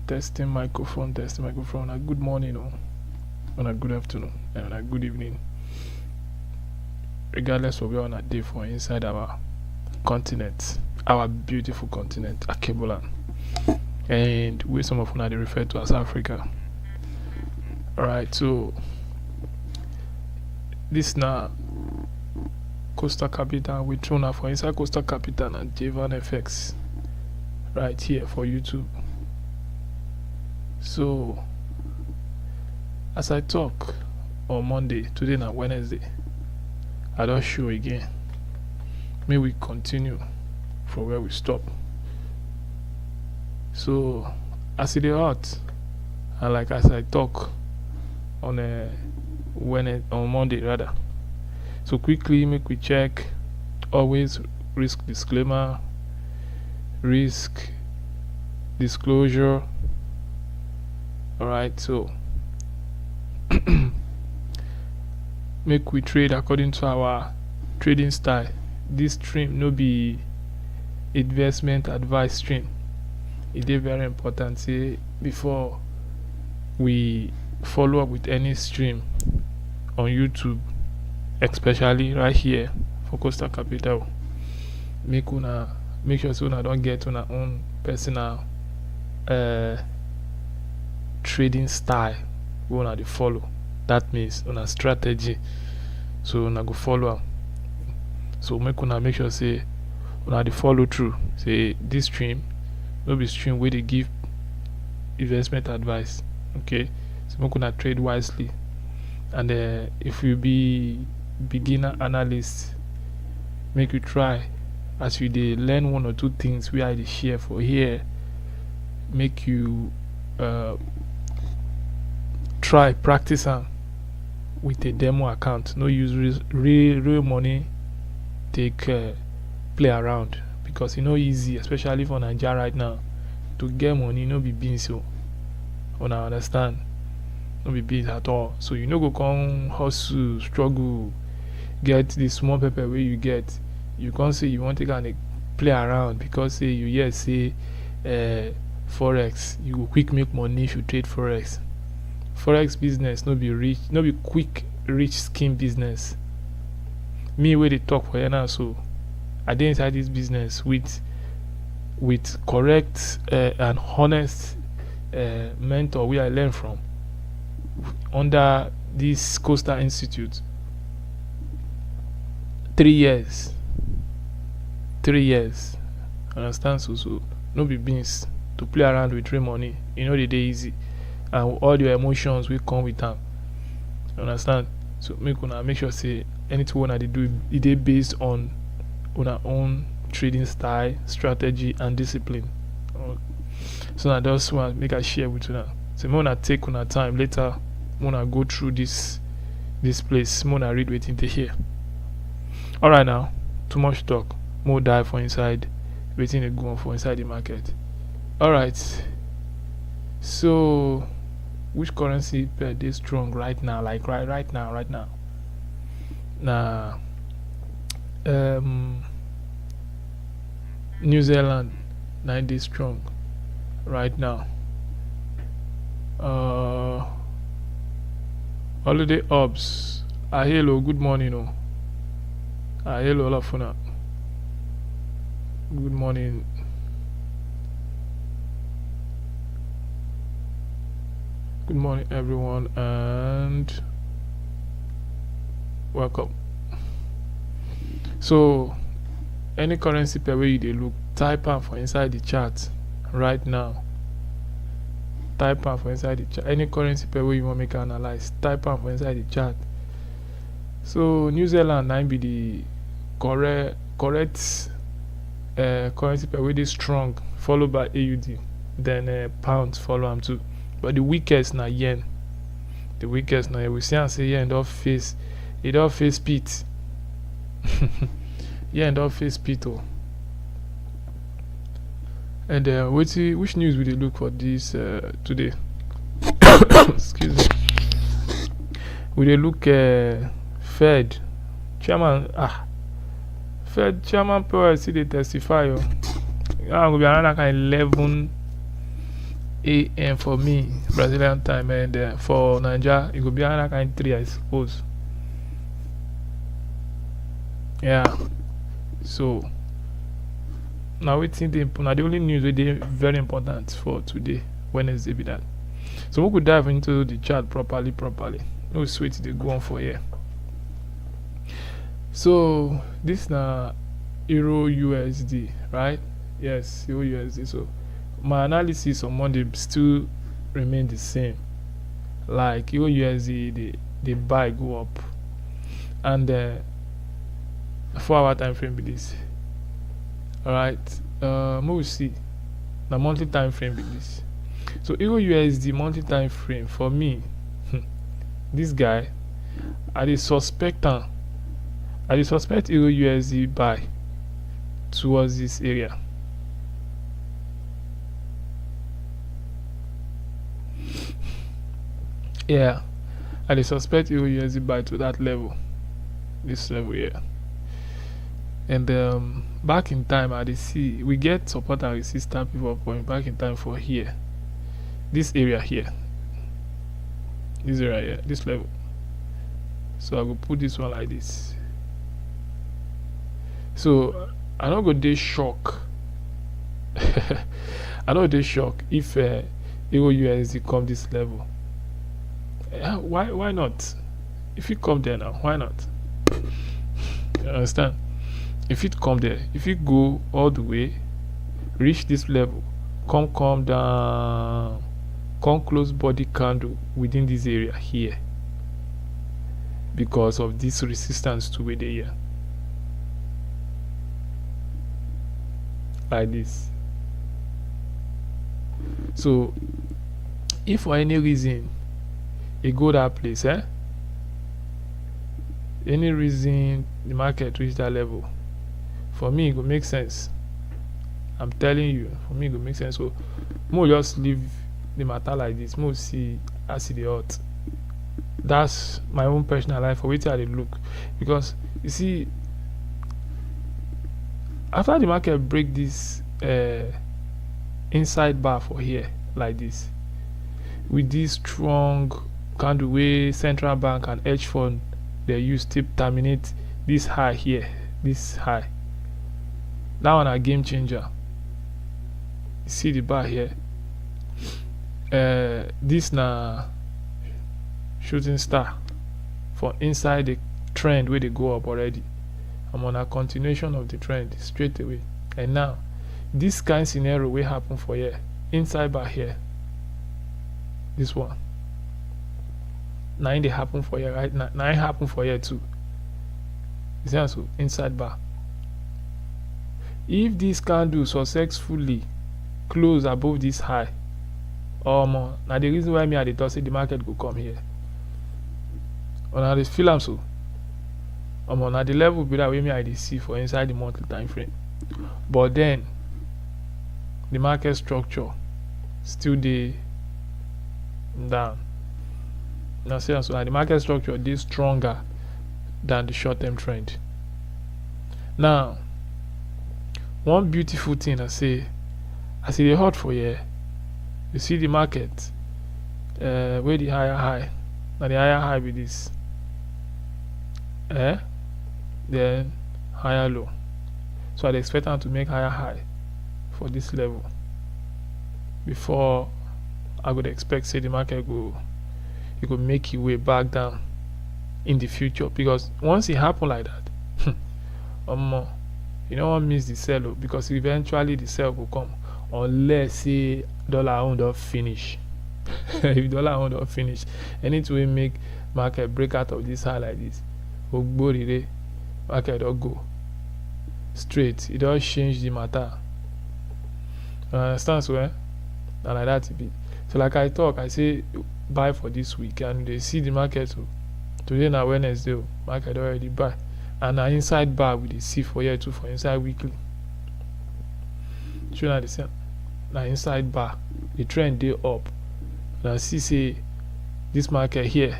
Testing microphone. A good morning, on a good afternoon, and a good evening, regardless of where on a day for inside our continent, our beautiful continent, Akebola, and we some of them refer to as Africa. Alright, so this now Coastal Capital, we tune for inside Coastal Capital and JVAN FX right here for YouTube. So as I talk on Monday, today na Wednesday, I don't show again. May we continue from where we stop. So as it is hot, and like as I talk on on Monday rather. So quickly make we check, always risk disclaimer, risk disclosure. Alright, so make we trade according to our trading style. This stream no be investment advice stream. It is very important say before we follow up with any stream on YouTube, especially right here for Coastal Capital. Make sure so una don't get una own personal trading style we una dey follow. That means una strategy, so una go follow am. So make sure say una dey follow through. Say this stream no be stream where they give investment advice. Okay, so make una trade wisely. And if you be beginner analyst, make you try as you dey learn one or two things we I dey share for here. Make you try practice am with a demo account. No use real money take play around, because e no easy, especially for Naija right now. To get money no be beans, so una understand, no be beans at all. So you no go come hustle, struggle, get the small pepper wey you get. You can't say you want to kind of play around because say you hear say Forex, you go quick make money if you trade Forex. Forex business no be quick rich scheme business. Me wey dey talk for here now, so I dey inside this business with correct and honest mentor wey I learn from under this Coastal Institute. 3 years. Understand? So no be beans to play around with real money. You know, the day easy, and all your emotions will come with them. Understand? So make sure say anything una dey do, it is based on una own trading style, strategy, and discipline. So now that's what make I share with you. So when I take una time later, when I go through this place, when I read waiting to hear. Alright, now too much talk. More dive for inside, waiting to go on for inside the market. Alright. So which currency pair is strong right now? Like right now. Now New Zealand 9 days strong right now. Holiday ops. Hello, good morning. Hello, all of you. Good morning. Good morning, everyone, and welcome. So, any currency pair where you dey look, type am for inside the chat right now. Type am for inside the chat. Any currency pair where you want make analyze, type am for inside the chat. So, New Zealand 9 be the correct currency pair wey dey strong, followed by AUD, then pounds follow am too. But the weakest na yen. We see and say yen don't face pit. Yen don't face pit. And which news will they look for this today? Excuse me. Will they look Fed chairman? Fed chairman Powell see they testify. Going to be another kind 11 a.m. for me, Brazilian time, and for Nigeria it could be another kind 3, I suppose. Yeah. So now wetin dey na the only news wey dey very important for today, Wednesday, be that. So we could dive into the chart properly. No sweet dey go on for here. So this na Euro USD, right? Yes, Euro USD. So my analysis on Monday still remain the same. Like Euro USD, the buy go up, and 4-hour time frame be this. Alright, we see the monthly time frame be this. So Euro USD monthly time frame for me, this guy, I dey suspect Euro USD buy towards this area. Yeah, I dey suspect Euro USD buy to that level, this level here. And back in time, I dey see we get support and resistance pivot point back in time for here, this area here, this area here, this level. So I go put this one like this. So I no go dey shock. I no dey shock if Euro USD come this level. Why not? If it come there now, why not? You understand? If it come there, if it go all the way, reach this level, come down, come close body candle within this area here, because of this resistance to where they here, like this. So if for any reason it go that place, any reason the market reach that level, for me it go make sense. I'm telling you, for me it go make sense. So more just leave the matter like this, more see as the hot. That's my own personal life for wetin I dey look. Because you see, after the market break this inside bar for here like this, with this strong candle wey central bank and hedge fund they use to terminate this high here, this high, that one a game changer. You see the bar here, this na shooting star for inside the trend where they go up already. I'm on a continuation of the trend straight away. And now this kind scenario will happen for here, inside bar here, this one now they happen for here right now. Now it happen for here too. You see, so inside bar, if this candle successfully close above this high, now the reason why me I dey talk say the market go come here, now they feel am so. Now the level be that way me I dey see for inside the monthly time frame. But then the market structure still dey down. Now see, so the market structure is stronger than the short-term trend. Now, one beautiful thing I see the hot for here, you see the market where the higher high. Now the higher high with this, then higher low. So I expect them to make higher high for this level before I would expect say the market it could make your way back down in the future. Because once it happen like that, you don't want to miss the sell, because eventually the sell will come, unless say dollar own don't finish. If dollar own don't finish, anything will make market break out of this high like this, market don't go straight. It don't change the matter. You understand? So and like that it be. So like I talk, I say buy for this week, and they see the market. So today na Wednesday, market already buy, and na inside bar we dey see for here too, for inside weekly. So na the same, na inside bar the trend dey up. Now see say this market here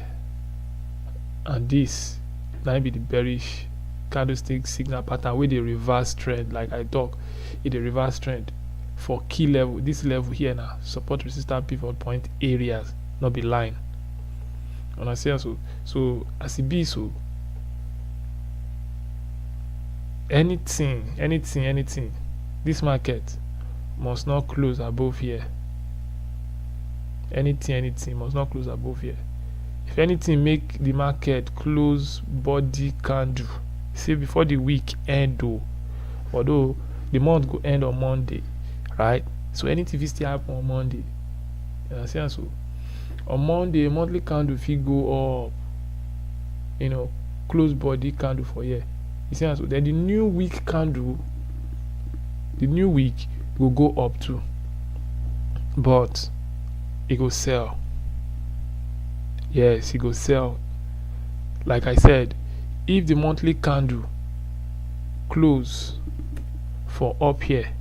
and this now be the bearish candlestick signal pattern with the reverse trend. Like I talk, it the reverse trend for key level. This level here now, support, resistance, pivot point areas, not be line. Understand? So as it be, so anything, this market must not close above here. Anything must not close above here. If anything make the market close body candle, say before the week end though, although the month go end on Monday, right? So anything still happen on Monday. You understand? So on Monday, monthly candle fit go up, close body candle for here. You see? So then the new week candle, the new week will go up too, but it go sell. Yes, it go sell. Like I said, if the monthly candle close for up here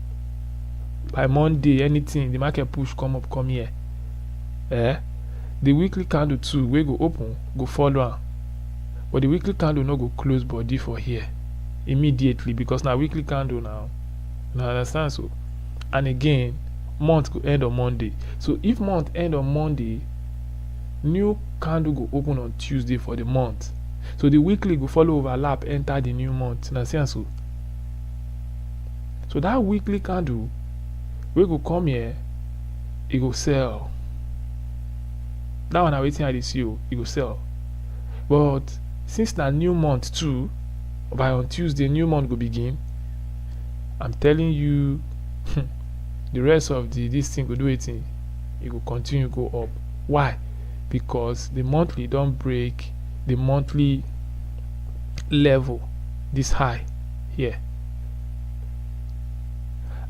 by Monday, anything the market push come up, come here. The weekly candle too, we go open, go fall down, but the weekly candle no go close body for here immediately, because now weekly candle now. You understand? So, and again, month go end on Monday. So if month end on Monday, new candle go open on Tuesday for the month. So the weekly go follow overlap, enter the new month. You understand? So that weekly candle we go come here, it go sell. That one I waiting at this you, it go sell. But since that new month too, by on Tuesday new month go begin, I'm telling you, the rest of this thing go do it, it will continue go up. Why? Because the monthly don't break the monthly level this high here.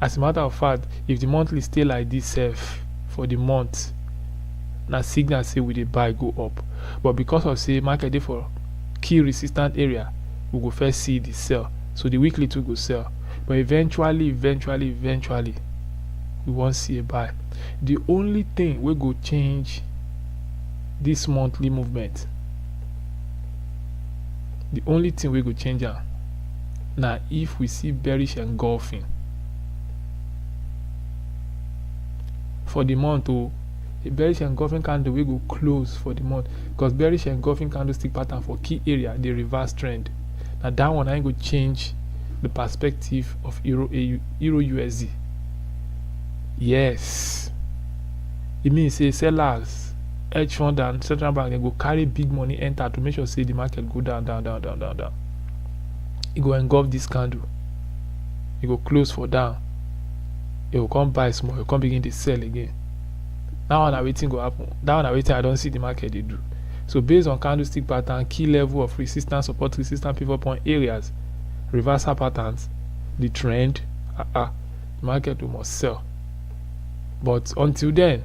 As a matter of fact, if the monthly stay like this safe for the month, na signal say we dey buy go up. But because of say market dey for key resistant area, we go first see the sell. So the weekly too go sell. But eventually we won't see a buy. The only thing we go change this monthly movement, the only thing we go change now if we see bearish engulfing for the month. A bearish engulfing candle we go close for the month, because bearish engulfing candlestick pattern for key area the reverse trend. Now that one I go change the perspective of Euro USD. Yes, it means say sellers, hedge fund and central bank, they go carry big money enter to make sure say the market go down. It go engulf this candle, it go close for down, it will come buy small, it will come begin to sell again. That one I waiting go happen. That one I waiting I don't see the market they do. So based on candlestick pattern, key level of resistance, support, resistance, pivot point areas, reversal patterns, the trend, the market we must sell. But until then,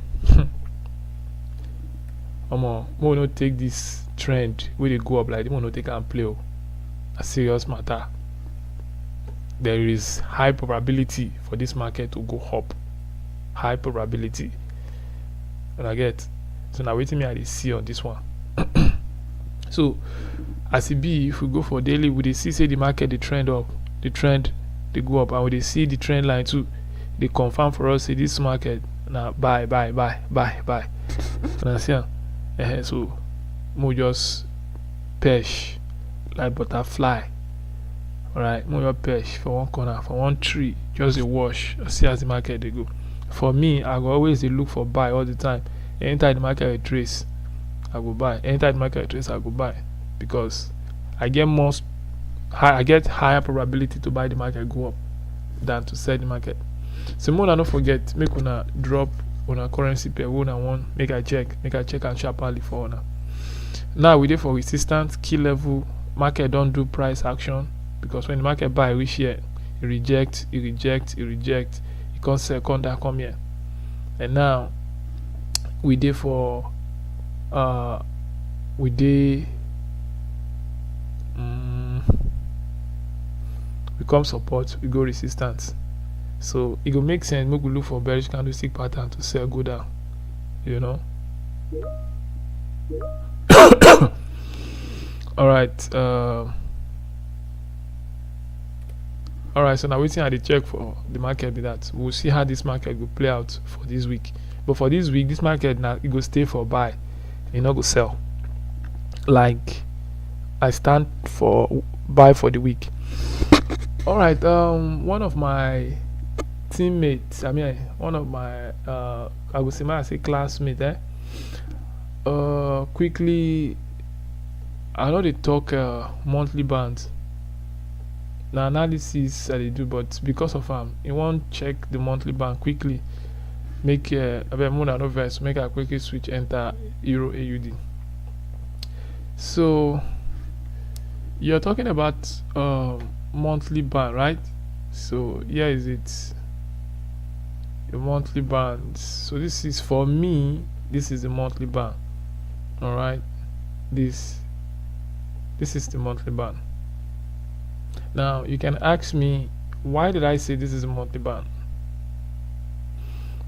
we will not take this trend where they go up like they will not take and play. A serious matter. There is high probability for this market to go up. High probability. And I get. So now waiting me I see on this one. So as it be, if we go for daily, we dey see say the market the trend up, the trend they go up, and we dey see the trend line too. They confirm for us say this market now buy. Understand? So we just perch like butterfly. Alright, we just perch for one corner, for one tree, just a wash. See as the market they go. For me, I go always dey look for buy all the time. Anytime the market retrace, I go buy. Anytime the market retrace, I go buy, because I get higher probability to buy the market go up than to sell the market. So more than not forget, make una drop on a currency pair. Una want make I check and sharply for una. Now we dey for resistance, key level. Market don't do price action, because when the market buy reach here, it reject. It come second that come here. And now we dey for we come support, we go resistance. So it will make sense make we look for bearish candlestick pattern to sell go down, All right. All right, so now waiting at the check for the market be that we'll see how this market will play out for this week. But for this week, this market now it go stay for buy, it not go sell. Like I stand for buy for the week. All right, one of my teammates, one of my I would say classmate, quickly, I know they talk monthly bands. Now analysis they do, but because of you want check the monthly band quickly. Make a bit more than obvious. Make a quickly switch enter Euro AUD. So you're talking about monthly band, right? So here is it, the monthly band. So this is for me. This is the monthly band. All right, this is the monthly band. Now you can ask me, why did I say this is a monthly band?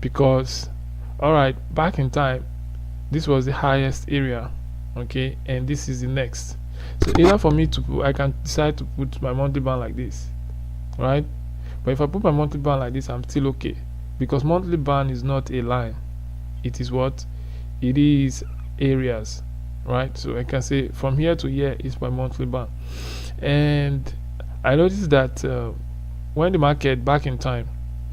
Because, all right, back in time, this was the highest area, okay, and this is the next. So either for me to put, I can decide to put my monthly band like this, right? But if I put my monthly band like this, I'm still okay, because monthly band is not a line. It is what? It is areas, right? So I can say from here to here is my monthly band. And I noticed that when the market back in time,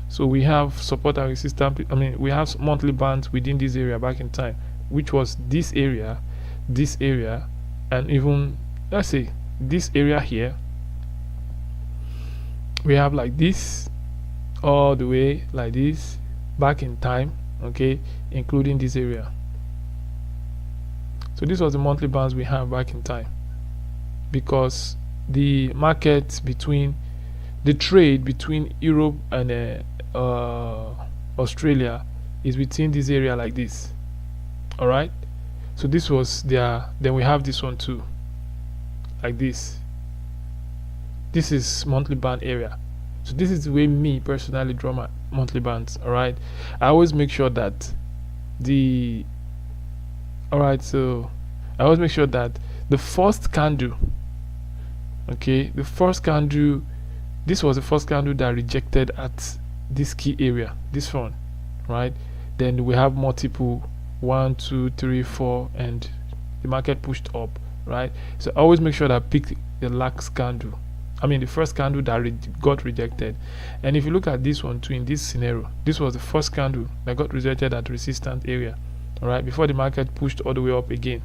so we have support and resistance. We have monthly bands within this area back in time, which was this area, and even, let's say, this area here. We have like this, all the way like this, back in time, okay, including this area. So this was the monthly bands we have back in time, because the market between the trade between Europe and Australia is within this area like this. All right, so this was there. Then we have this one too, like this. This is monthly band area. So this is the way me personally draw my monthly bands. All right, I always make sure that the first candle, okay, the first candle, this was the first candle that rejected at this key area, this one, right? Then we have multiple 1, 2, 3, 4, and the market pushed up, right? So I always make sure that I pick the last candle, the first candle that got rejected. And if you look at this one too, in this scenario, this was the first candle that got rejected at resistance area, all right, before the market pushed all the way up again.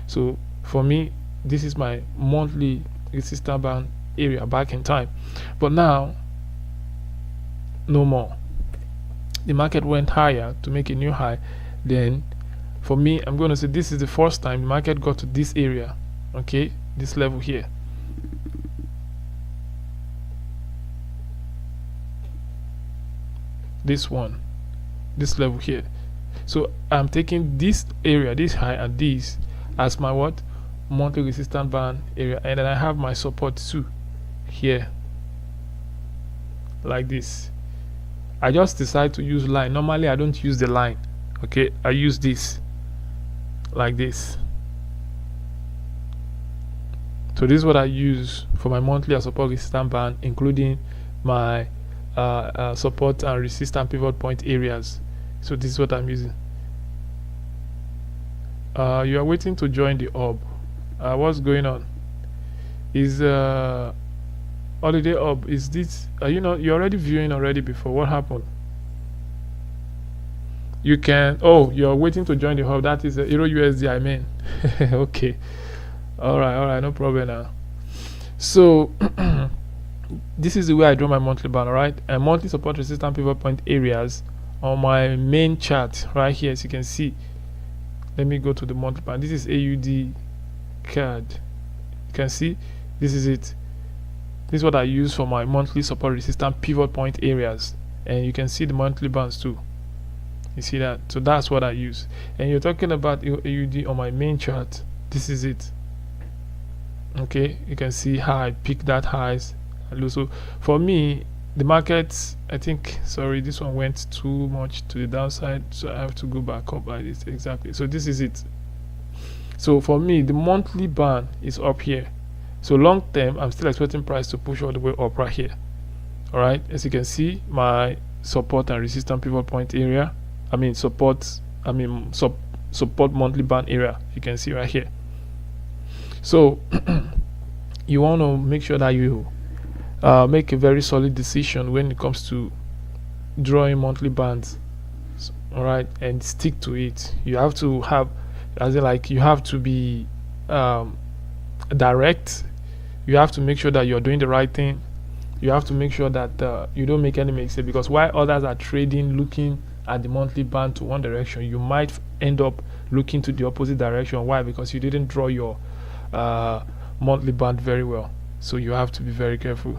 So for me, this is my monthly resistance band area back in time. But now, no more. The market went higher to make a new high. Then for me, I'm going to say this is the first time the market got to this area, okay, this level here. This one, this level here. So I'm taking this area, this high, and this as my what? Monthly resistance band area. And then I have my support too here, like this. I just decide to use line. Normally I don't use the line, okay, I use this like this. So this is what I use for my monthly support resistance band, including my support and resistance pivot point areas. So this is what I'm using. You are waiting to join the hub. What's going on? Is holiday hub, is this you're already viewing already before? What happened? You can, you're waiting to join the hub. That is Euro USD, okay, all right, no problem now. So this is the way I draw my monthly band, all right, and monthly support resistance pivot point areas on my main chart right here. As you can see, let me go to the monthly band. This is AUD card. You can see this is it. This is what I use for my monthly support resistance pivot point areas, and you can see the monthly bands too. You see that? So that's what I use. And you're talking about AUD on my main chart. This is it. Okay, you can see how I pick that highs and lows. So for me, the markets, I think, sorry, this one went too much to the downside, so I have to go back up like this. Exactly. So this is it. So for me, the monthly band is up here. So long term, I'm still expecting price to push all the way up right here. All right, as you can see, my support and resistance pivot point area, support monthly band area, you can see right here. So you want to make sure that you make a very solid decision when it comes to drawing monthly bands. All right, and stick to it. You have to have, you have to be direct. You have to make sure that you're doing the right thing. You have to make sure that you don't make any mistake, because while others are trading looking at the monthly band to one direction, you might end up looking to the opposite direction. Why? Because you didn't draw your monthly band very well. So you have to be very careful.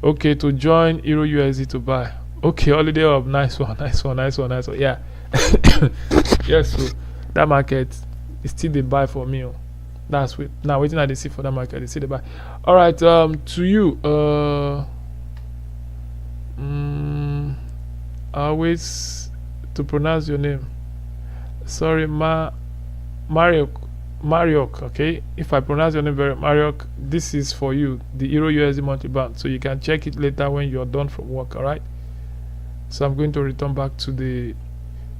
Okay, to join Euro USD to buy. Okay, holiday up. Nice one. Yeah. Yes, so that market is still the buy for me. That's it. Now waiting at the see for that market, they see the buy. All right, to you, always to pronounce your name. Sorry, Mariok. Okay, if I pronounce your name very Mariok, this is for you, the Euro USD monthly band, so you can check it later when you're done from work. All right, so I'm going to return back to the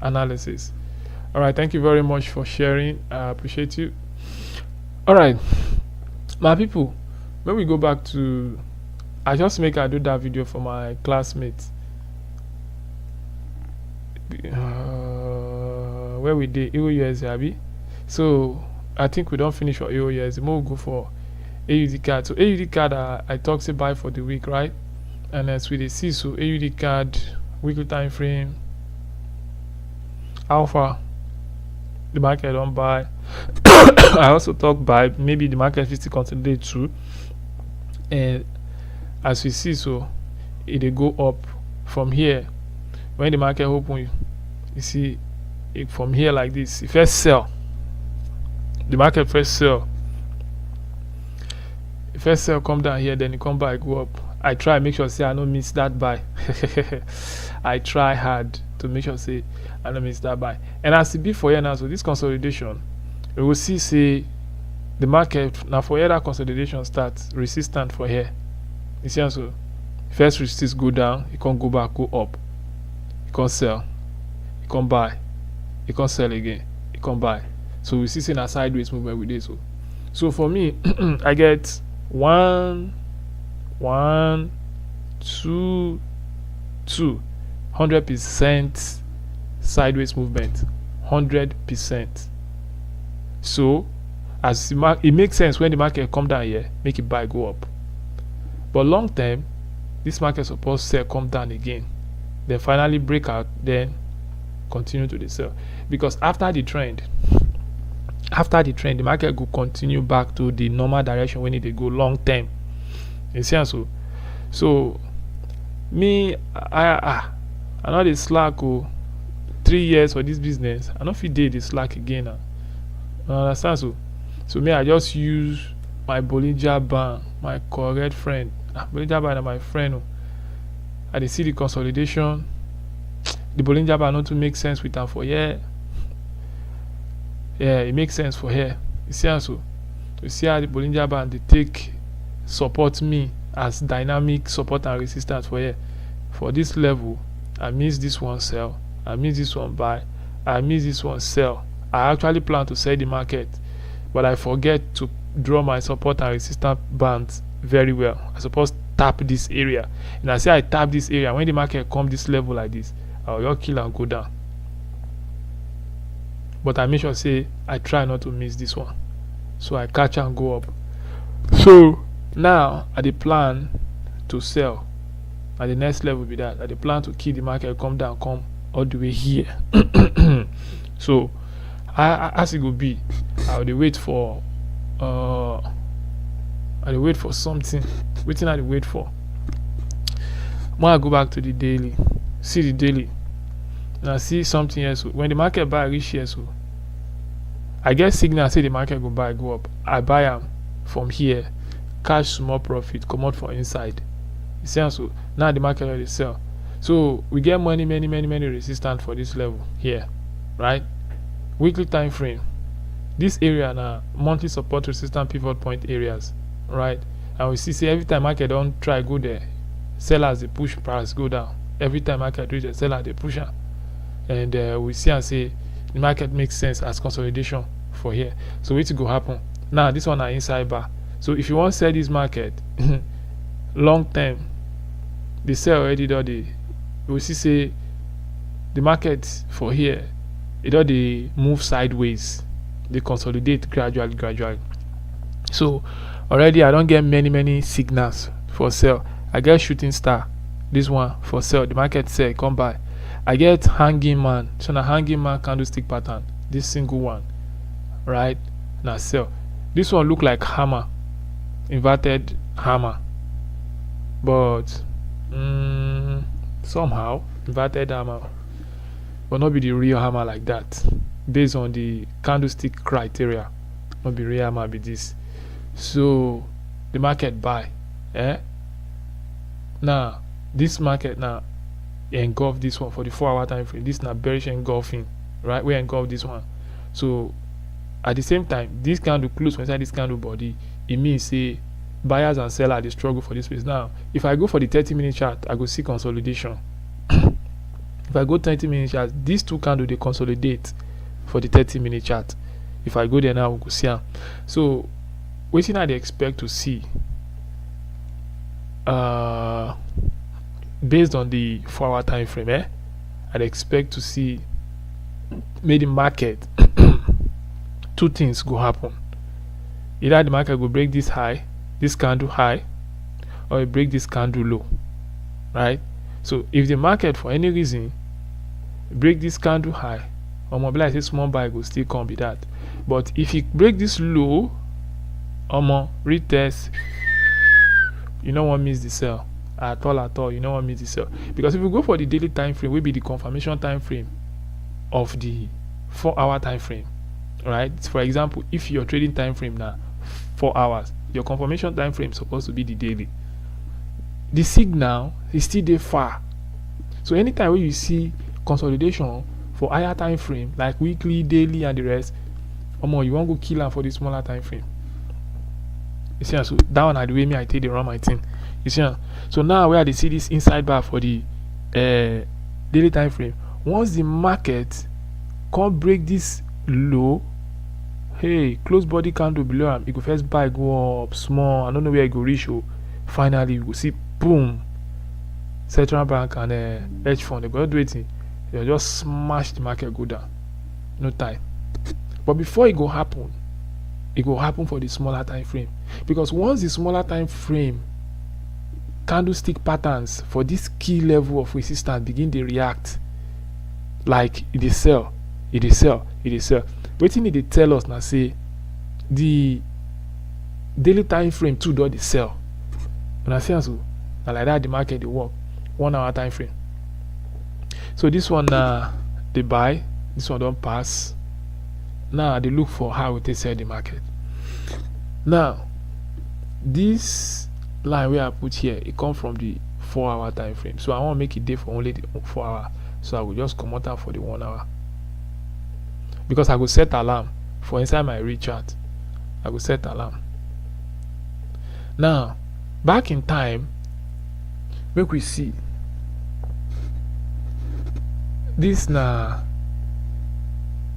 analysis. All right, thank you very much for sharing. I appreciate you. All right, my people, when we go back to, I do that video for my classmates where we did Euro USD. So I think we don't finish for Euro USD. We'll go for AUD card. So AUD card, I talked about for the week, right? And as we see, so AUD card weekly time frame, alpha, the market don't buy. I also talk by maybe the market 50 consolidate too, and as we see, so it go up from here. When the market open, you see it from here like this. It first sell, the market first sell, come down here, then it come back, go up. I try make sure say I don't miss that buy. I try hard to make sure say I don't miss that buy. And as it be for here now, so this consolidation, we will see say the market now for here that consolidation starts resistant for here. You see, so first resistance go down, it can't go back, go up, it can't sell, it can't buy, it can't sell again, it can't buy. So we see a sideways movement with this. So for me, I get 1, 2, 100% sideways movement, 100%. So as it makes sense when the market come down here, make it buy, go up. But long term, this market supposed to come down again, then finally break out, then continue to the sell. Because after the trend, the market will continue back to the normal direction when it go long term. You see, so me, I know the slack 3 years for this business. I don't feel the slack again now. You understand? So me, I just use my Bollinger Band, my correct friend. Bollinger Band is my friend. I dey see the consolidation. The Bollinger Band not to make sense with her for here. Yeah, it makes sense for here. You see how you see how the Bollinger Band they take support me as dynamic support and resistance for here. For this level, I miss this one sell, I miss this one buy, I miss this one sell. I actually plan to sell the market, but I forget to draw my support and resistance bands very well. I suppose tap this area, and I say I tap this area. When the market come this level like this, I'll just kill and go down. But I make sure say I try not to miss this one, so I catch and go up. So now I dey plan to sell at the next level. Be that I dey plan to kill the market, come down, come all the way here. So as it will be, I will wait for something. Waiting I dey wait for. When I go back to the daily, see the daily, and I see something else. When the market buy reach here, so I get signal say the market go buy, go up. I buy them from here, cash small profit, come out from inside. You see, so now the market already sell. So we get many resistance for this level here, right? Weekly time frame. This area now monthly support, resistance, pivot point areas, right? And we see say every time market don't try go there, sellers they push price go down. Every time market reach the seller they push am, and we see and say the market makes sense as consolidation for here. So wetin go happen now? This one na inside bar. So if you want sell this market long term, they sell already don dey, we see say the market for here e don dey move sideways, dey consolidate gradually. So already I don get many signals for sell. I get shooting star, this one for sell, the market sell come buy. I get hanging man, so na hanging man candlestick pattern, this single one, right, na sell. This one look like hammer, inverted hammer, but somehow inverted hammer, but not be the real hammer like that, based on the candlestick criteria. Not be real hammer be this. So the market buy, now this market now engulf this one for the 4-hour time frame. This na bearish engulfing, right? We engulf this one. So at the same time, this candle close inside this candle body, it means say buyers and sellers they struggle for this space. Now if I go for the 30-minute chart, I go see consolidation. If I go 20-minute chart, these two candles they consolidate for the 30-minute chart. If I go there now, we go see them. So wetin I dey expect to see, based on the 4-hour time frame, I'd expect to see maybe the market two things go happen. Either the market will break this high, this candle high, or it break this candle low, right? So if the market for any reason break this candle high, or mobilize say small buy go still come be that. But if it break this low, retest, you no wan miss the sell at all. You no wan miss the sell, because if you go for the daily time frame, will be the confirmation time frame of the 4-hour time frame, right? For example, if your trading time frame now 4 hours, your confirmation time frame is supposed to be the daily. The signal is still there far. So anytime when you see consolidation for higher time frame like weekly, daily, and the rest, you want go kill am for the smaller time frame. You see, so that one are the way me I take the run my thing. You see, so now where they see this inside bar for the daily time frame, once the market can't break this low, hey, close body candle below am, it go first buy go up small. I don't know where it go reach. Finally, we go see boom. Central bank and hedge fund they go do it. They just smash the market go down. No time. But before it go happen for the smaller time frame, because once the smaller time frame candlestick patterns for this key level of resistance begin to react, like it is sell. Wetin they tell us now say the daily time frame too do the sell. When I say so, now like that the market they work 1 hour time frame. So this one they buy, this one don't pass. Now they look for how they sell the market. Now this line where I put here, it come from the 4-hour time frame. So I want to make it day for only the 4 hour. So I will just come out for the 1 hour, because I will set alarm for inside my read chart. I will set alarm. Now back in time, make we see this na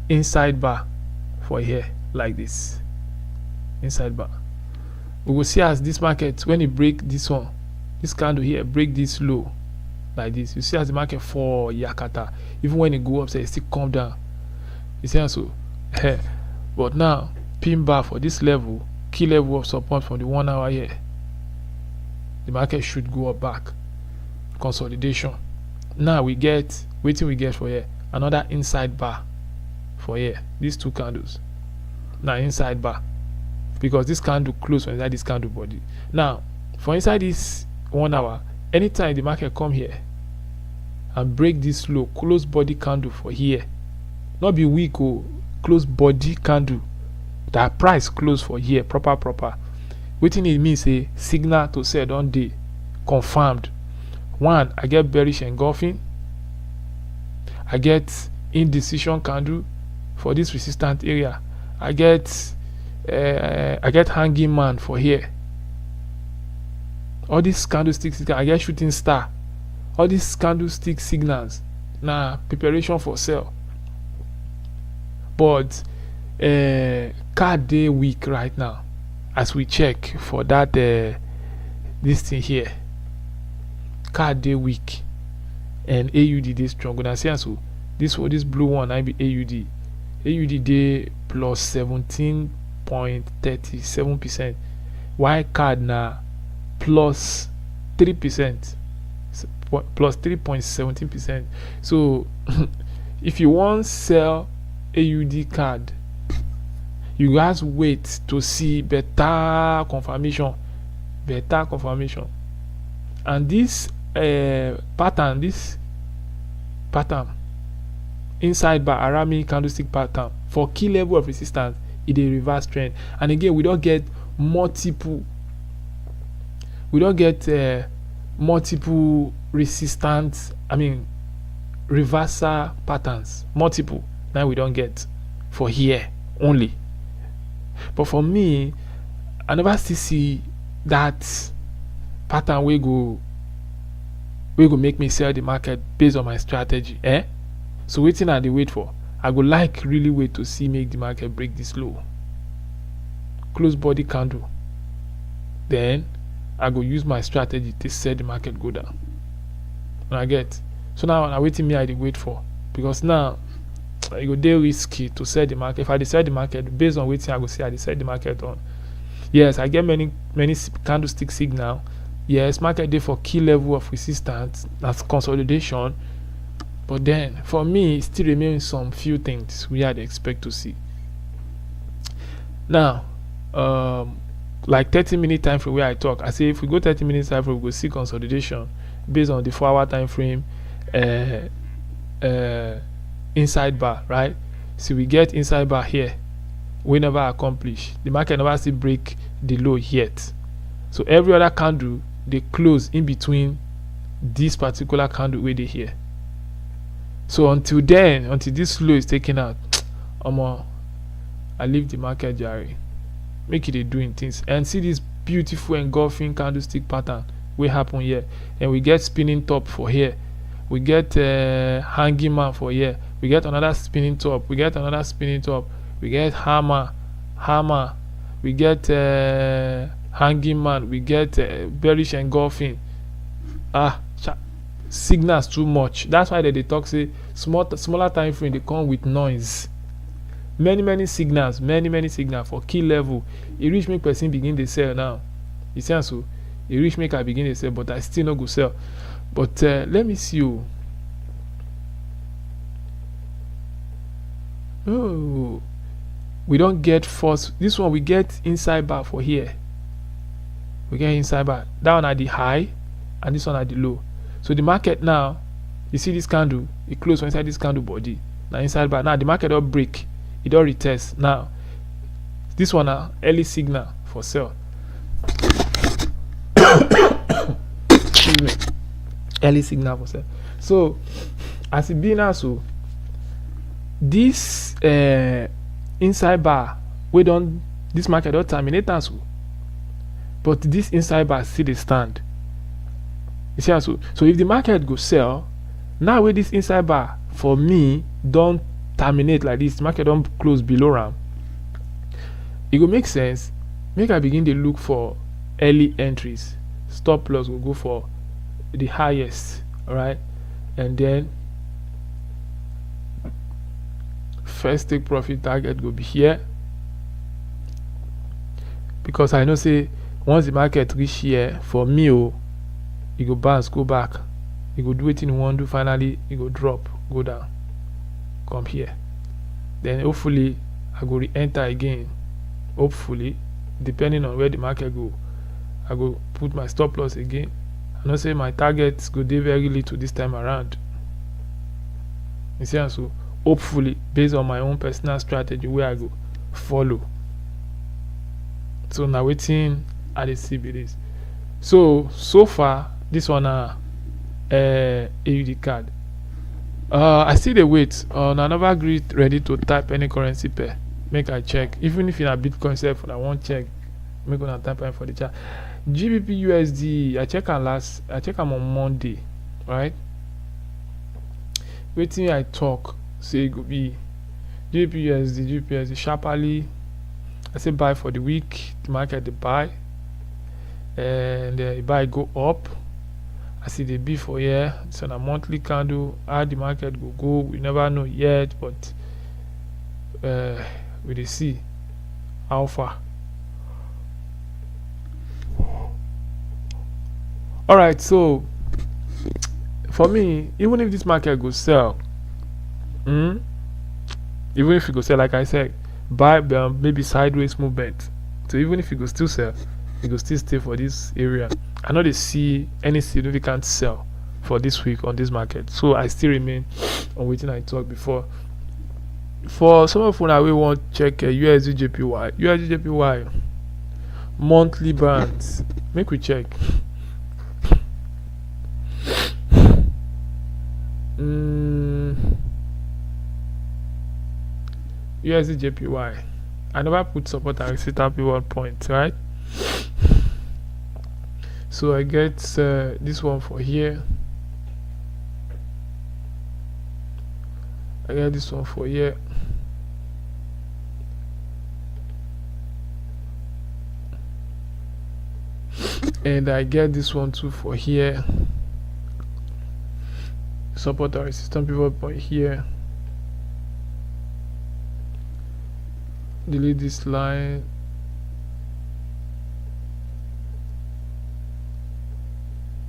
inside bar for here like this. Inside bar, we will see as this market, when it break this one, this candle here break this low like this, you see as the market fall yakata, even when it go up, say it still come down. You see so but now pin bar for this level, key level of support from the 1 hour here, the market should go up back, consolidation. Now we get waiting, we get for here another inside bar for here, these two candles. Now inside bar, because this candle close inside this candle body. Now for inside this 1 hour, anytime the market come here and break this low, close body candle for here, not be weak or close body candle, that price close for here proper, waiting it means a signal to say don dey confirmed. One, I get bearish engulfing, I get indecision candle for this resistant area, I get hanging man for here. all these candlesticks, I get shooting star, all these candlestick signals na preparation for sell. But card day weak right now as we check for that this thing here. Card day weak and AUD day strong. When I say so, this blue one I be AUD. AUD day plus 17.37%. Why card na plus 3%, plus 3.17%. So if you want sell AUD card, you guys wait to see better confirmation. And this pattern inside bar Arami candlestick pattern for key level of resistance, it a reverse trend. And again, we don't get multiple resistance, reversal patterns, multiple. Now we don't get for here only. But for me, I never see that pattern we go make me sell the market based on my strategy. So waiting I dey wait for. I go like really wait to see make the market break this low. Close body candle. Then I go use my strategy to sell the market go down. And I get. So now I waiting me I dey wait for. Because now it go dey risky to sell the market. If I decide the market based on waiting I go see I decide the market on. Yes, I get many candlestick signal. Yes, market day for key level of resistance, that's consolidation. But then for me, it still remains some few things we had expect to see. Now, like 30-minute time frame where I talk, I say if we go 30 minutes time frame, we will see consolidation based on the 4-hour time frame inside bar, right? So we get inside bar here, we never accomplish. The market never see break the low yet. So every other candle they close in between this particular candle where they here. So until this low is taken out, I leave the market Jerry. Make it doing things and see this beautiful engulfing candlestick pattern will happen here, and we get spinning top for here. We get hanging man for here. We get another spinning top. We get another spinning top. We get hammer. We get hanging man. We get bearish engulfing. Signals too much. That's why they talk say smaller time frame they come with noise. Many signals for key level. It reach make person begin to sell now. You see so? It reach make I begin to sell, but I still not go sell. But let me see you. Oh, we don't get force. This one we get inside bar for here. We get inside bar. That one at the high, and this one at the low. So the market now, you see this candle, it close inside this candle body. Now inside bar. Now the market don't break, it don't retest. Now this one early signal for sell. Excuse me. Early signal for sell. So as it be now, so this inside bar this market don't terminate now, so but this inside bar still dey stand. You see so if the market go sell now, with this inside bar for me don't terminate like this, market don't close below ram, it will make sense make I begin to look for early entries. Stop loss will go for the highest, all right, and then first take profit target will be here, because I know say once the market reach here for me, you go bounce, go back, you go do what you want to do, finally you go drop, go down, come here, then hopefully I go re-enter again. Hopefully, depending on where the market go, I go put my stop loss again. I know say my targets go dey very little this time around. You see, so hopefully based on my own personal strategy where I go follow. So now waiting at the CBDs. So far this one AUD card. I still dey wait on another grid ready to type any currency pair. Make I check. Even if in a Bitcoin self I won't check, make una type for the chat. GBP USD, I check am on Monday, right? Wetin I talk say e go be GBP USD sharply. I say buy for the week. The market dey buy, and the buy go up. I see the B for here. It's on a monthly candle. How the market go, we never know yet, but we dey see how far. Alright, so for me, even if this market go sell, even if it go sell, like I said, buy maybe sideways movement. So even if it go still sell, it go still stay for this area. I know they see any significant sell for this week on this market, so I still remain on wetin I talked before. For some of una we want check USD JPY monthly bands, make we check. USD JPY, I never put support and resistance pivot point, right? So I get this one for here. I get this one for here. And I get this one too for here. Support or resistance pivot point here. Delete this line.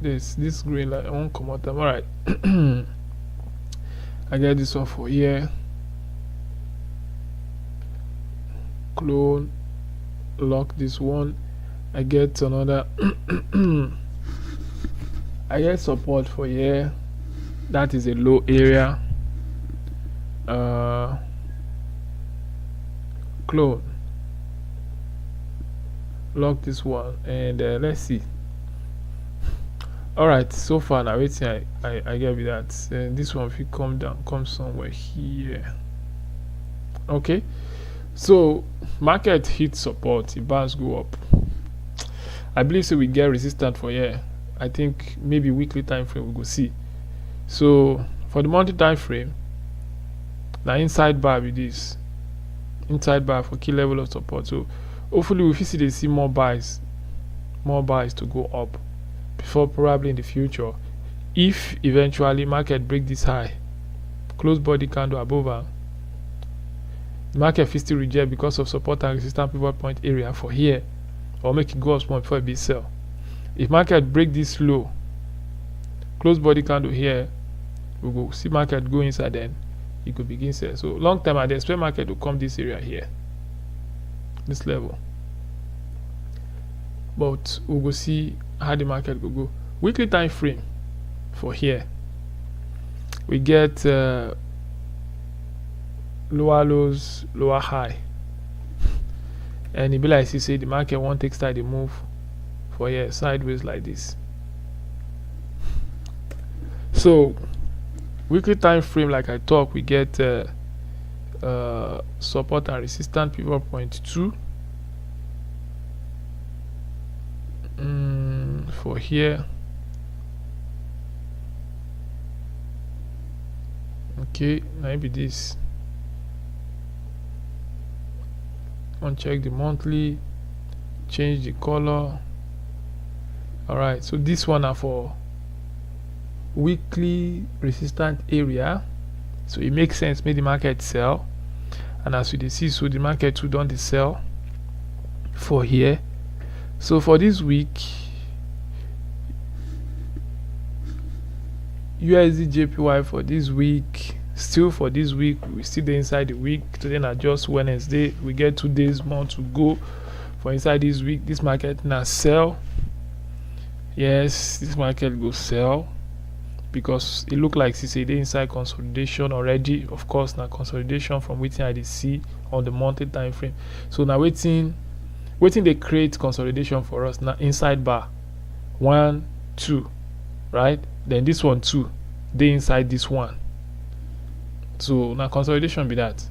This green line, I won't come out them. Alright. I get this one for here. Clone, lock this one. I get another I get support for here. That is a low area. Clone, lock this one, and let's see. Alright, so far now waiting I get with that. This one if you come down, come somewhere here. Okay, so market hit support, the bars go up. I believe so we get resistance for here. I think maybe weekly time frame we go see. So for the monthly time frame, now inside bar with this, inside bar for key level of support. So hopefully we see more buys to go up before probably in the future, if eventually market break this high, close body candle above her, the market fit still reject because of support and resistance pivot point area for here, or make it go up small before it be sell. If market break this low, close body candle here, we go see market go inside, then it could begin sell. So long term I expect market to come this area here, this level, but we go see how the market will go. Weekly time frame for here, we get lower lows, lower high, and it be like you say the market won't take start the move for here sideways like this. So weekly time frame, like I talk, we get support and resistance pivot point 2 for here. Okay, maybe this. Uncheck the monthly, change the color. Alright, so this one are for weekly resistant area, so it makes sense make the market sell, and as we see, so the market too done the sell for here. So for this week, USD JPY for this week, still for this week, we still dey inside the week. Today na just Wednesday, we get 2 days more to go for inside this week. This market na sell. Yes, this market go sell because it look like say dey inside consolidation already. Of course, na consolidation from wetin I dey see on the monthly time frame. So now waiting they create consolidation for us now inside bar 1 2, right? Then this one too, they inside this one. So now consolidation be that.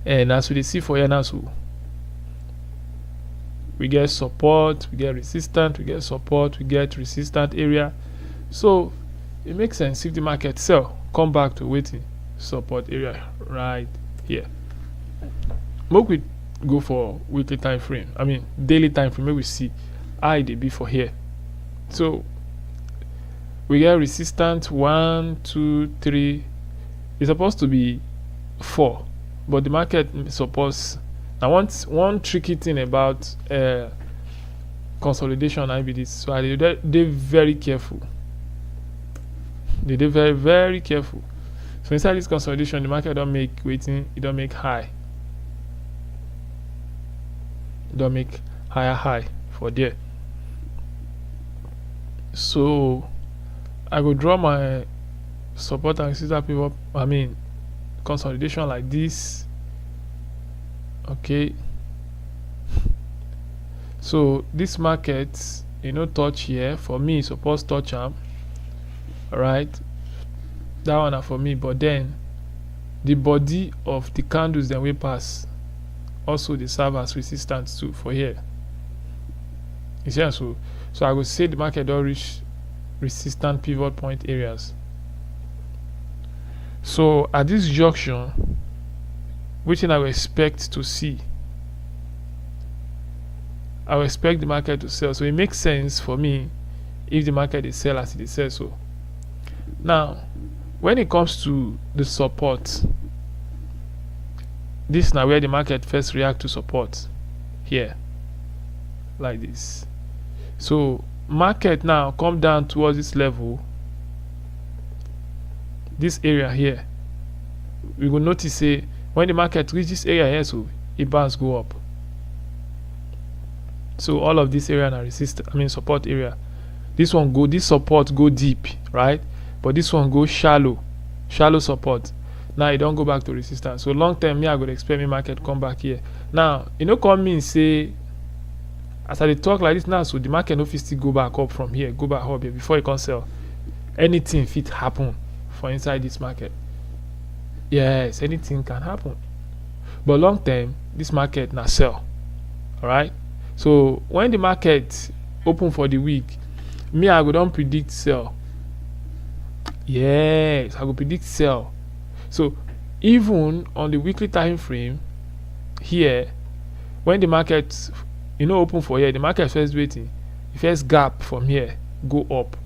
And as we see for here now, so we get support, we get resistance, we get support, we get resistant area. So it makes sense if the market sell, come back to waiting support area right here. Make we go for weekly time frame, I mean daily time frame, make we see how it dey be for here. So we get resistance 1 2 3, it's supposed to be 4, but the market suppose. Now one tricky thing about consolidation I be this, so they very careful, they very very careful. So inside this consolidation, the market don't make waiting, it don't make high, don't make higher high for there. So I go draw my support and resistance pivot, I mean consolidation like this. Okay, so this market, touch here for me, suppose touch am, right? That one are for me, but then the body of the candles then we pass also they serve as resistance too for here. You see, so I would say the market don't reach resistant pivot point areas. So at this junction, which I will expect to see, I will expect the market to sell. So it makes sense for me if the market is sell as it is sell. So now when it comes to the support, this is now where the market first react to support here like this. So market now come down towards this level, this area here. We will notice say when the market reaches this area here, so it bounce go up. So all of this area now support area. This one go, this support go deep, right? But this one go shallow support. Now it don't go back to resistance. So long term, me I go expect me market come back here. Now come mean say as I talk like this now, so the market no fit still go back up from here, go back up here before it can sell. Anything fit happen for inside this market. Yes, anything can happen. But long term, this market now sell. Alright? So when the market open for the week, me I go don't predict sell. Yes, I go predict sell. So even on the weekly time frame here, when the market open for here, the market first waiting, the first gap from here go up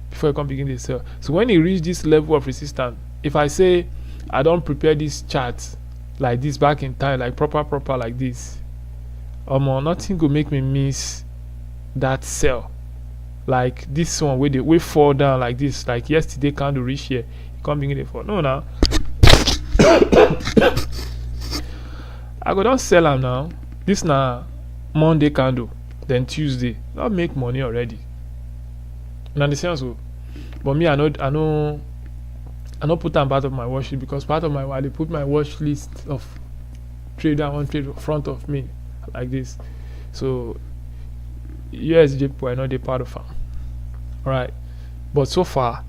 before it can begin to sell. So when it reach this level of resistance, if I say I don't prepare this chart like this back in time, like proper like this, nothing go make me miss that sell. Like this one where they fall down like this, like yesterday candle reach here, it can't begin to fall. No, now I go don't sell them now. This now Monday candle, then Tuesday, I'll make money already. You understand? So, but me, I know put them part of my watch list, because part of my I put my watch list of trade I want trade in front of me like this. So USJ people are not a part of them. Alright. But so far,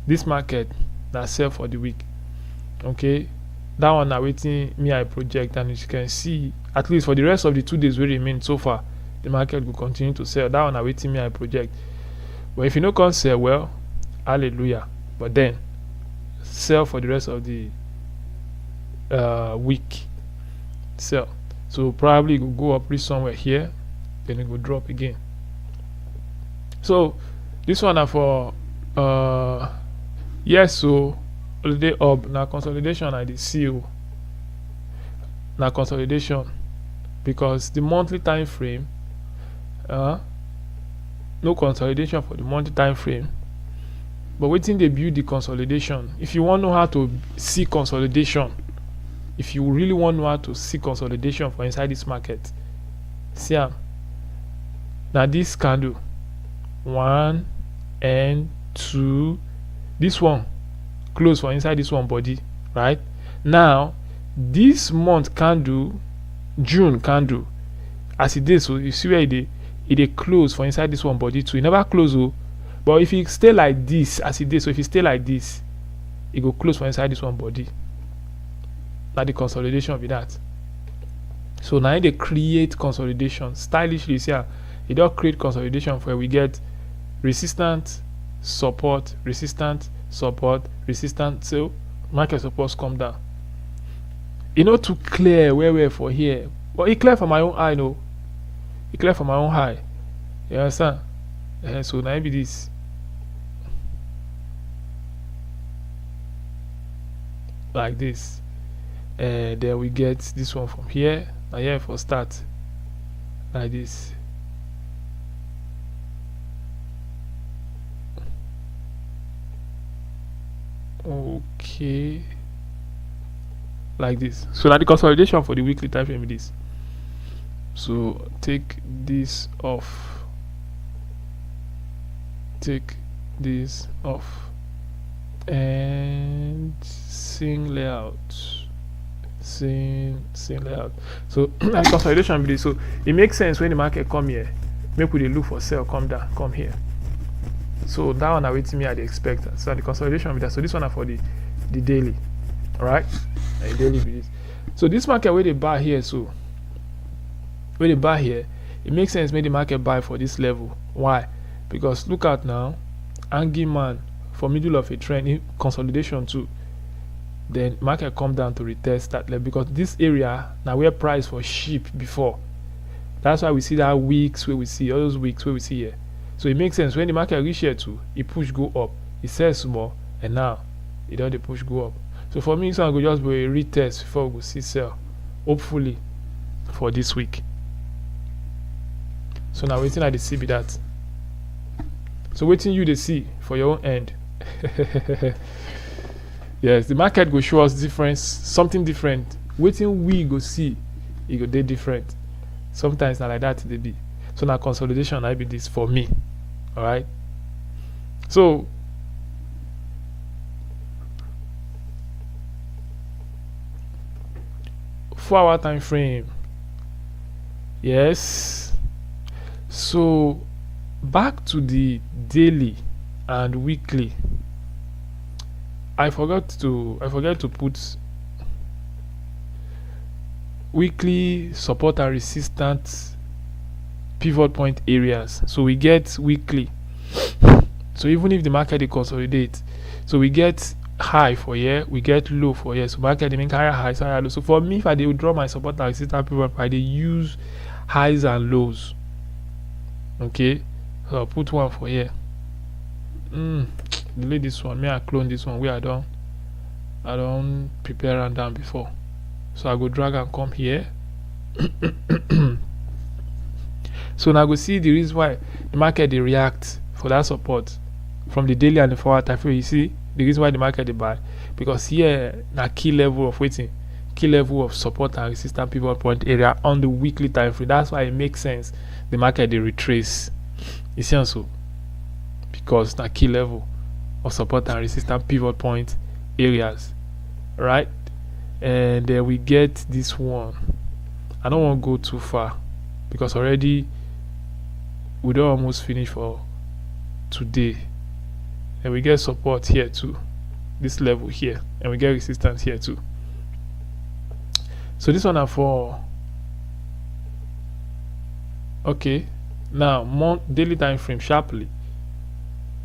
this market that sell for the week. Okay. That one now waiting me I project, and as you can see, at least for the rest of the 2 days we remain so far, the market will continue to sell. That one now waiting me I project. But if you no can sell, well, hallelujah. But then sell for the rest of the week. Sell. So probably it will go up, reach somewhere here, then it will drop again. So this one are for yes, so holiday up now consolidation I did see you now consolidation, because the monthly time frame no consolidation for the monthly time frame. But waiting they build the consolidation. If you want to know how to see consolidation, if you really want to know how to see consolidation for inside this market, see now this candle 1 and 2, this one close for inside this one body, right? Now this month candle, June candle, as it is, so you see where it close for inside this one body too. It never close, but if it stay like this as it is, so if it stay like this, it go close for inside this one body. Now the consolidation will be that. So now they create consolidation stylishly. See, it don't create consolidation where we get resistance, support, resistance, support, resistance. So market supposed come down. To clear where we're for here. But it clear for my own eye, no. It clear for my own eye. You understand? So now be this. Like this. Then we get this one from here. Now here for start. Like this. Okay. Like this. So now the consolidation for the weekly time frame is this. So take this off. Take this off. And sing layout. Sing layout. So like consolidation be this. So it makes sense when the market come here. Make we look for sell, come down, come here. So that one I waiting me at the expected. So the consolidation be that. So this one are for the daily. Alright? The daily be this. So this market where they buy here, so where they buy here, it makes sense make the market buy for this level. Why? Because look at now, Angie man for middle of a trend in consolidation too. Then market come down to retest that level because this area now where price for sheep before. That's why we see that weeks where we see all those weeks where we see here. So it makes sense when the market reach here too, it push go up, it sells more, and now it don't push go up. So for me, so I go just be a retest before we go see sell, hopefully for this week. So now waiting at the see be that. So waiting you to see for your own end. Yes, the market go show us difference, something different. Waiting we go see, it go day different. Sometimes not like that they be. So now consolidation I be this for me. Alright. So 4-hour time frame. Yes. So back to the daily and weekly. I forgot to put weekly support and resistance pivot point areas. So we get weekly. So even if the market they consolidate, so we get high for here, we get low for here. So market they make higher highs, higher lows. So for me, if I do draw my support and resistance pivot point, I they use highs and lows. Okay, so I'll put one for here. Delete this one. May I clone this one where I don't prepare and down before. So I go drag and come here. So now go see the reason why the market they react for that support from the daily and the 4-hour time frame. You see the reason why the market they buy, because here na key level of waiting, key level of support and resistance pivot point area on the weekly time frame. That's why it makes sense the market they retrace. You see also because na key level of support and resistance pivot point areas, right? And then we get this one. I don't want to go too far because already we don't almost finish for today. And we get support here too, this level here, and we get resistance here too. So this one are for okay. Now daily time frame sharply.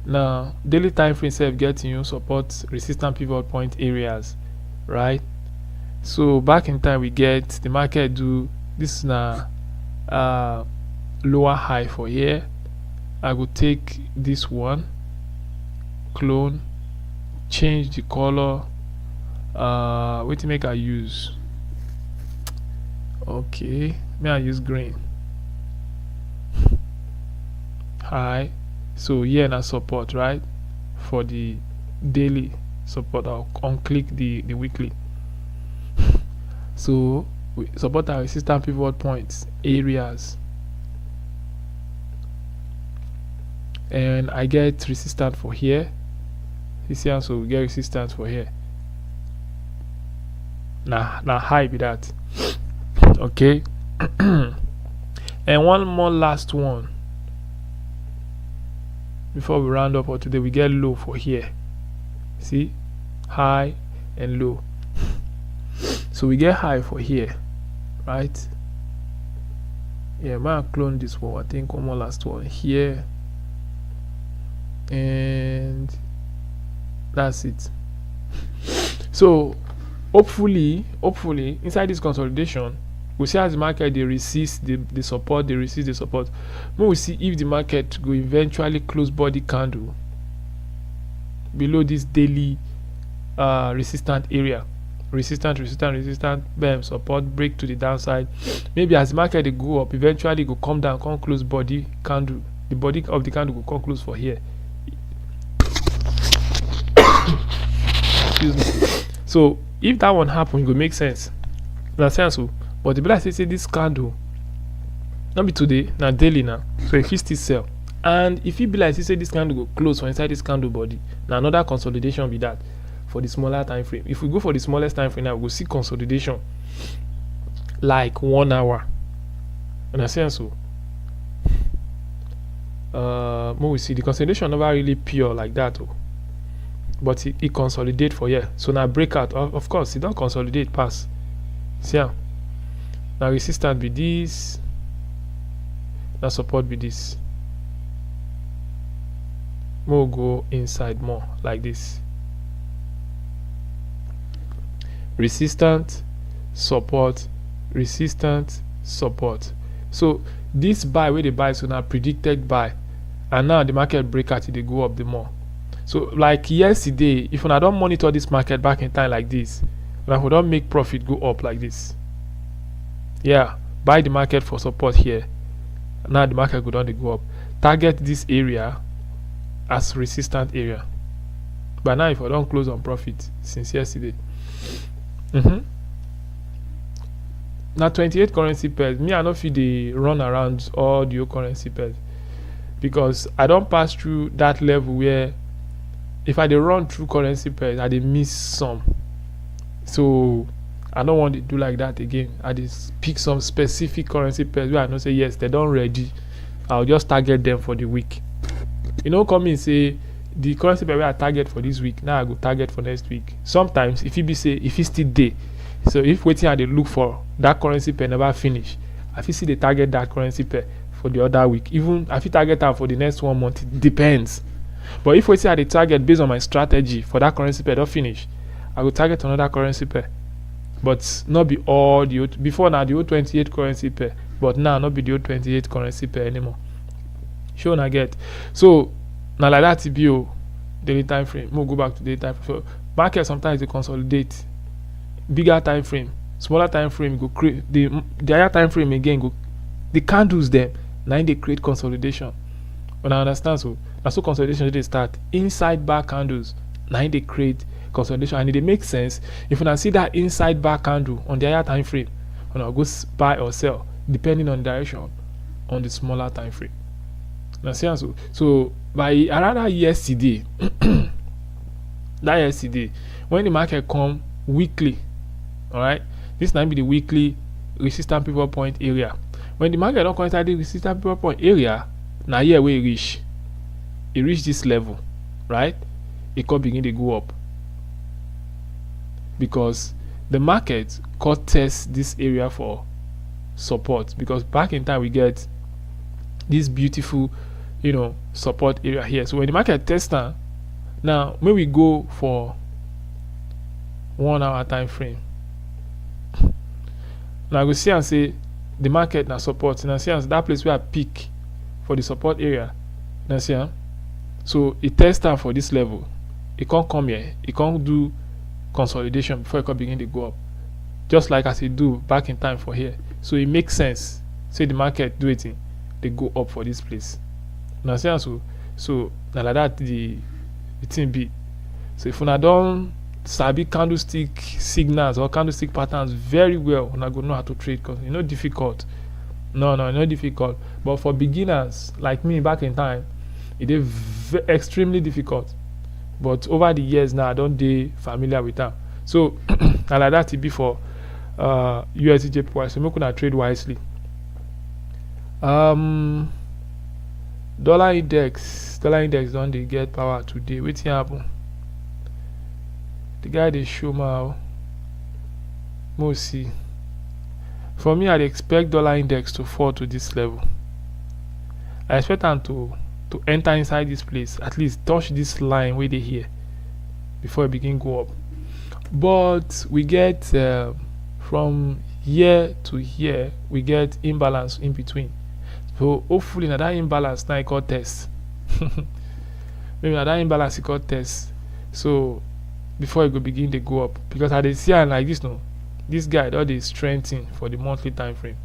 Now daily time frame self getting you support resistance pivot point areas, right? So back in time we get the market do this now lower high for here. I will take this one, clone, change the color. Wait to make I use. Okay, may I use green. High. So here now support, right? For the daily support, I'll unclick the weekly. So we support our resistance pivot points areas, and I get resistance for here. You see, also we get resistance for here. Now high be that. Okay. And one more last one before we round up for today. We get low for here. See, high and low. So we get high for here, right? Yeah, might clone this one. I think one more last one here, and that's it. So hopefully inside this consolidation, we see as the market they resist the support, they resist the support. We will see if the market will eventually close body candle below this daily resistant area. Resistant, bam, support, break to the downside. Maybe as the market they go up, eventually go come down, come close body candle. The body of the candle will come close for here. Excuse me. So if that one happen, it will make sense. Understand so? But the black say this candle, not be today, now daily now. So if you still sell, and if you be like say this candle go close for inside this candle body, now another consolidation be that for the smaller time frame. If we go for the smallest time frame now, we will see consolidation like 1 hour. Understand so? We see the consolidation never really pure like that, but it consolidate for here. So now breakout, of course, it don't consolidate pass. See how? Now resistance be this, now support be this. We'll go inside more like this. Resistant, support, resistant, support. So this buy where they buy, so now predicted buy, and now the market break out, they go up the more. So like yesterday, if I don't monitor this market back in time like this, if we don't make profit go up like this, yeah, buy the market for support here. Now the market go down, they go up. Target this area as resistant area. But now if I don't close on profit since yesterday. Now 28 currency pairs, me I don't feel they run around all the currency pairs, because I don't pass through that level where if I dey run through currency pairs, I dey miss some. So I don't want to do like that again. I just pick some specific currency pairs where I know say yes, they don't ready. I'll just target them for the week. You know, come in say the currency pair where I target for this week, now I go target for next week. Sometimes if it still day, so if waiting I dey look for that currency pair never finish, I fit see the target that currency pair for the other week. Even I fit target am for the next 1 month. It depends. But if waiting I dey target based on my strategy for that currency pair don't finish, I will target another currency pair. But not be all the old, before now the old 28 currency pair, but now not be the old 28 currency pair anymore. Sure na get. So now like that TBO daily time frame. We'll go back to daily time frame. So market sometimes they consolidate. Bigger time frame, smaller time frame go create the higher time frame again go the candles them. Now they create consolidation. When I understand so that's so consolidation they start inside bar candles. Now they create consolidation, and it makes sense if you see that inside bar candle on the higher time frame, when I go buy or sell depending on direction on the smaller time frame. Now see so by around yesterday, that yesterday when the market come weekly, all right, this might be the weekly resistance pivot point area. When the market don't come inside the resistance pivot point area, now here where it reach this level, right? It could begin to go up because the market could test this area for support, because back in time we get this beautiful support area here. So when the market tests now when we go for 1 hour time frame, now we see and say the market now support, and I see that place where I pick for the support area. Now see so it tests for this level, it can't come here, it can't do consolidation before it can begin to go up, just like as it do back in time for here. So it makes sense say the market do it, they go up for this place. Now see so now like that the thing be. So if una don sabi candlestick signals or candlestick patterns very well, una go know how to trade, because it's not difficult. No, not difficult. But for beginners like me back in time, it is extremely difficult. But over the years now, I don't dey familiar with them. So and like that it be for USD JPY. So make una trade wisely. Dollar index don't they get power today? Wetin happen? The guy they show now. We'll see. For me, I'd expect dollar index to fall to this level. I expect them to enter inside this place, at least touch this line where they here before it begin go up. But we get from here to here, we get imbalance in between. So hopefully now that imbalance now I call test. Maybe now that imbalance I call test. So before it go begin to go up, because I dey see am like this, no, this guy all dey strengthen for the monthly time frame,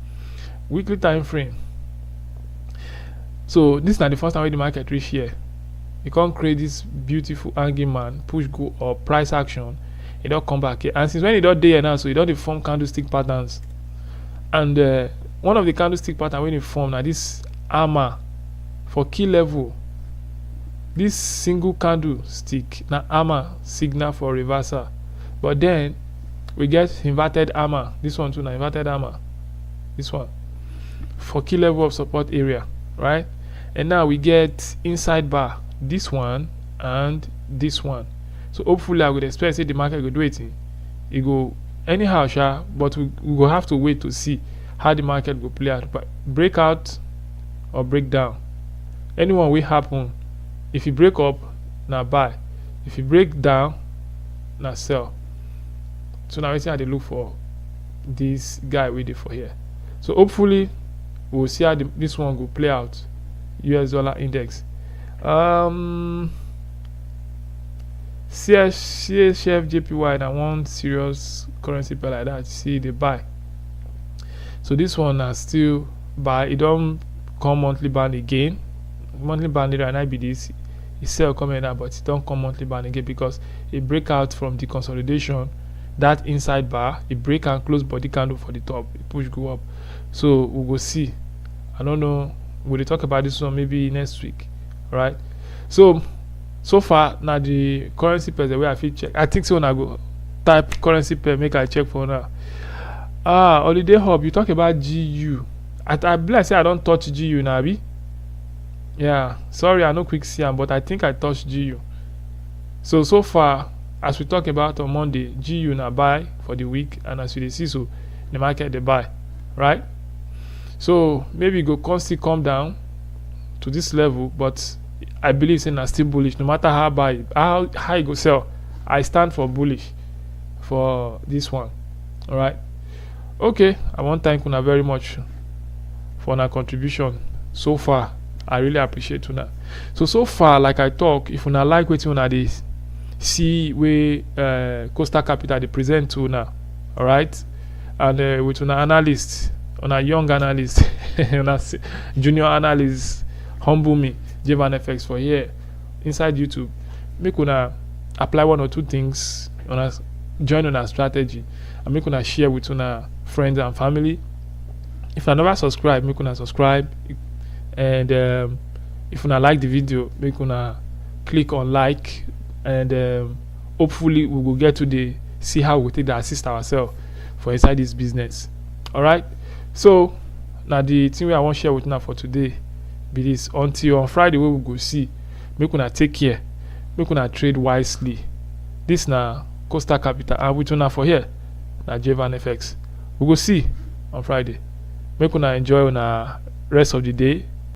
weekly time frame. So this is not the first time when the market reach here. You can't create this beautiful hanging man, push go or price action. It don't come back here, and since when it don't day now, so it don't form candlestick patterns. And one of the candlestick pattern when it form now this armor for key level. This single candlestick now armor signal for reversal, but then we get inverted armor. This one too now inverted armor. This one for key level of support area, right? And now we get inside bar. This one and this one. So hopefully I would expect say the market go do it. It go anyhow, sha, but we go have to wait to see how the market go play out. But breakout or breakdown, anyone will happen. If you break up, now buy. If you break down, now sell. So now we see how they look for this guy waiting for here. So hopefully we'll see how this one go play out. US dollar index. CHF JPY and one serious currency pair like that. See they buy. So this one are still buy. It don't come monthly band again. Monthly band right now be this. It sell coming now, but it don't come monthly band again because it break out from the consolidation. That inside bar, it break and close body candle for the top. It push go up. So we will see. I don't know. We'll talk about this one maybe next week. Right? So far now the currency pair the way I feel check. I think so now go type currency pair make I check for now. Holiday Hub, you talk about GU. I bless say I don't touch GU now, be? Yeah, sorry I no quick see am, but I think I touched GU. So far as we talk about on Monday, GU na buy for the week, and as we see so the market they buy, right? So maybe go constantly come down to this level, but I believe saying na still bullish no matter how high go sell. I stand for bullish for this one. All right. Okay, I want to thank una very much for our contribution so far. I really appreciate una. So far, like I talk, if una like wetin una dey see where Coastal Capital they present to una, all right, and with una analyst, una young analyst, una junior analyst, humble me, JVAN FX for here inside YouTube. Make una apply one or two things, una join una strategy, and make una share with una friends and family. If you never subscribe, make una subscribe, and if una like the video, make una click on like, and hopefully we will get to see how we take the assist ourselves for inside this business. All right. So now the thing I want to share with now for today be this: until on Friday we will go see, make una take care, make una trade wisely. This na Coastal Capital, and with una for here na JVAN FX. We go see on Friday. Make una enjoy una rest of the day.